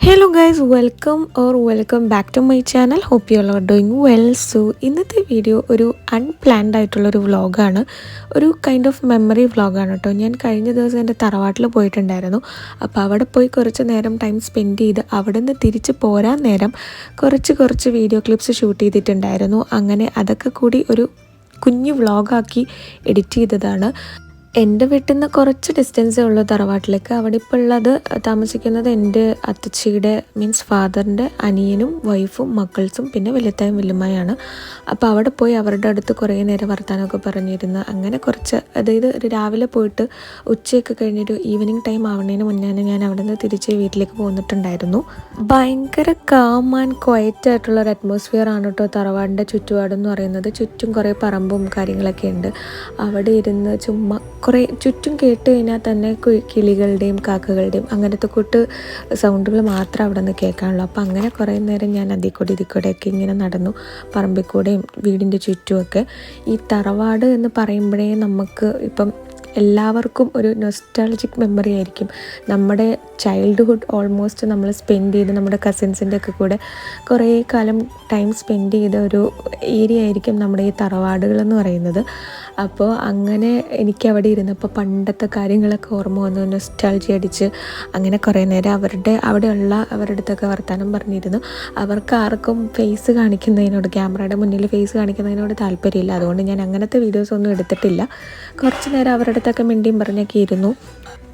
Hello guys, welcome back to my channel. Hope you all are doing well. So ഇന്നത്തെ video ഒരു unplanned ആയിട്ടുള്ളൊരു വ്ളോഗാണ്. ഒരു kind of memory വ്ളോഗാണ് കേട്ടോ. ഞാൻ കഴിഞ്ഞ ദിവസം എൻ്റെ തറവാട്ടിൽ പോയിട്ടുണ്ടായിരുന്നു. അപ്പോൾ അവിടെ പോയി കുറച്ച് നേരം ടൈം സ്പെൻഡ് ചെയ്ത് അവിടെ നിന്ന് തിരിച്ച് പോരാൻ നേരം കുറച്ച് വീഡിയോ ക്ലിപ്സ് ഷൂട്ട് ചെയ്തിട്ടുണ്ടായിരുന്നു. അങ്ങനെ അതൊക്കെ കൂടി ഒരു കുഞ്ഞു വ്ളോഗാക്കി എഡിറ്റ് ചെയ്തതാണ്. എൻ്റെ വീട്ടിൽ നിന്ന് കുറച്ച് ഡിസ്റ്റൻസേ ഉള്ളൂ തറവാട്ടിലേക്ക്. അവിടെ ഇപ്പോൾ ഉള്ളത് താമസിക്കുന്നത് എൻ്റെ അത്തച്ചിയുടെ മീൻസ് ഫാദറിൻ്റെ അനിയനും വൈഫും മക്കൾസും പിന്നെ വലിയത്തായും വല്യമ്മയാണ്. അപ്പോൾ അവിടെ പോയി അവരുടെ അടുത്ത് കുറേ നേരം വർത്താനമൊക്കെ പറഞ്ഞിരുന്നു. അങ്ങനെ കുറച്ച് അതായത് രാവിലെ പോയിട്ട് ഉച്ചയൊക്കെ കഴിഞ്ഞൊരു ഈവനിങ് ടൈം ആവുന്നതിന് മുന്നേ ഞാൻ അവിടെ നിന്ന് തിരിച്ച് വീട്ടിലേക്ക് പോന്നിട്ടുണ്ടായിരുന്നു. ഭയങ്കര കാം ആൻഡ് ക്വയറ്റ് ആയിട്ടുള്ളൊരു അറ്റ്മോസ്ഫിയർ ആണ് കേട്ടോ തറവാടിൻ്റെ ചുറ്റുപാടെന്ന് പറയുന്നത്. ചുറ്റും കുറേ പറമ്പും കാര്യങ്ങളൊക്കെ ഉണ്ട്. അവിടെ ഇരുന്ന് ചുമ്മാ കുറേ ചുറ്റും കേട്ട് കഴിഞ്ഞാൽ തന്നെ കിളികളുടെയും കാക്കകളുടെയും അങ്ങനത്തെ കൂട്ട് സൗണ്ടുകൾ മാത്രം അവിടെ നിന്ന് കേൾക്കാനുള്ളൂ. അപ്പോൾ അങ്ങനെ കുറേ നേരം ഞാൻ ഇതിക്കൂടെയൊക്കെ ഇങ്ങനെ നടന്നു, പറമ്പിൽ കൂടെയും വീടിൻ്റെ ചുറ്റുമൊക്കെ. ഈ തറവാട് എന്ന് പറയുമ്പോഴേ നമുക്ക് ഇപ്പം എല്ലാവർക്കും ഒരു നൊസ്റ്റാൾജിക് മെമ്മറി ആയിരിക്കും. നമ്മുടെ ചൈൽഡ്ഹുഡ് ഓൾമോസ്റ്റ് നമ്മൾ സ്പെൻഡ് ചെയ്ത് നമ്മുടെ കസിൻസിൻ്റെ ഒക്കെ കൂടെ കുറേ കാലം ടൈം സ്പെൻഡ് ചെയ്ത ഒരു ഏരിയ ആയിരിക്കും നമ്മുടെ ഈ തറവാടുകളെന്ന് പറയുന്നത്. അപ്പോൾ അങ്ങനെ എനിക്കവിടെ ഇരുന്നപ്പോൾ പണ്ടത്തെ കാര്യങ്ങളൊക്കെ ഓർമ്മ വന്നു, നൊസ്റ്റാൾജി അടിച്ച് അങ്ങനെ കുറേ നേരം അവിടെയുള്ള അവരുടെ അടുത്തൊക്കെ വർത്തമാനം പറഞ്ഞിരുന്നു. അവർക്ക് ആർക്കും ഫേസ് കാണിക്കുന്നതിനോട്, ക്യാമറയുടെ മുന്നിൽ ഫേസ് കാണിക്കുന്നതിനോട് താല്പര്യമില്ല. അതുകൊണ്ട് ഞാൻ അങ്ങനത്തെ വീഡിയോസ് ഒന്നും എടുത്തിട്ടില്ല. കുറച്ച് നേരം അവരുടെ അടുത്തൊക്കെ മിണ്ടിയും പറഞ്ഞൊക്കെ ഇരുന്നു.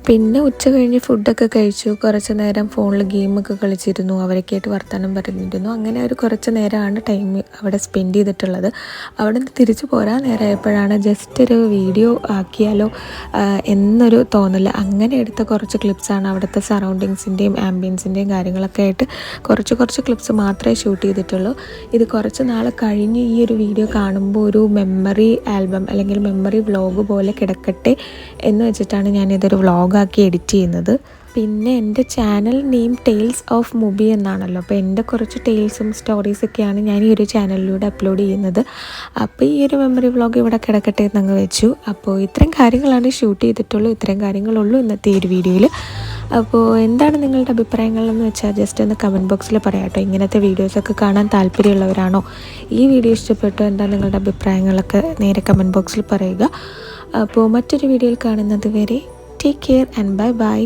പിന്നെ ഉച്ച കഴിഞ്ഞ് ഫുഡൊക്കെ കഴിച്ചു. കുറച്ച് നേരം ഫോണിൽ ഗെയിമൊക്കെ കളിച്ചിരുന്നു. അവരൊക്കെയായിട്ട് വർത്തമാനം പറഞ്ഞിരുന്നു. അങ്ങനെ ഒരു കുറച്ച് നേരമാണ് ടൈം അവിടെ സ്പെൻഡ് ചെയ്തിട്ടുള്ളത്. അവിടെ നിന്ന് തിരിച്ചു പോരാൻ നേരമായപ്പോഴാണ് ജസ്റ്റ് ഒരു വീഡിയോ ആക്കിയാലോ എന്നൊരു തോന്നൽ. അങ്ങനെ എടുത്ത കുറച്ച് ക്ലിപ്സാണ്. അവിടുത്തെ സറൗണ്ടിങ്സിൻ്റെയും ആംബിയൻസിൻ്റെയും കാര്യങ്ങളൊക്കെ ആയിട്ട് കുറച്ച് ക്ലിപ്സ് മാത്രമേ ഷൂട്ട് ചെയ്തിട്ടുള്ളൂ. ഇത് കുറച്ച് നാൾ കഴിഞ്ഞ് ഈ ഒരു വീഡിയോ കാണുമ്പോൾ ഒരു മെമ്മറി ആൽബം അല്ലെങ്കിൽ മെമ്മറി വ്ളോഗ് പോലെ കിടക്കട്ടെ എന്ന് വെച്ചിട്ടാണ് ഞാനിതൊരു വ്ളോഗാക്കി എഡിറ്റ് ചെയ്യുന്നത്. പിന്നെ എൻ്റെ channel name tales of Mubi എന്നാണല്ലോ. അപ്പോൾ എൻ്റെ കുറച്ച് ടെയിൽസും സ്റ്റോറീസൊക്കെയാണ് ഞാൻ ഈ ഒരു ചാനലിലൂടെ അപ്ലോഡ് ചെയ്യുന്നത്. അപ്പോൾ ഈ ഒരു മെമ്മറി വ്ളോഗ് ഇവിടെ കിടക്കട്ടെ എന്നങ്ങ് വെച്ചു. അപ്പോൾ ഇത്രയും കാര്യങ്ങളാണ് ഷൂട്ട് ചെയ്തിട്ടുള്ളൂ. ഇത്രയും കാര്യങ്ങളുള്ളൂ ഇന്നത്തെ ഈ ഒരു വീഡിയോയിൽ. അപ്പോൾ എന്താണ് നിങ്ങളുടെ അഭിപ്രായങ്ങളെന്ന് വെച്ചാൽ ജസ്റ്റ് ഒന്ന് കമൻറ്റ് ബോക്സിൽ പറയാം കേട്ടോ. ഇങ്ങനത്തെ വീഡിയോസൊക്കെ കാണാൻ താല്പര്യമുള്ളവരാണോ? ഈ വീഡിയോ ഇഷ്ടപ്പെട്ടോ? എന്താ നിങ്ങളുടെ അഭിപ്രായങ്ങളൊക്കെ നേരെ കമൻറ്റ് ബോക്സിൽ പറയുക. അപ്പോൾ മറ്റൊരു വീഡിയോയിൽ കാണുന്നത് വരെ ടേക്ക് കെയർ ആൻഡ് ബൈ.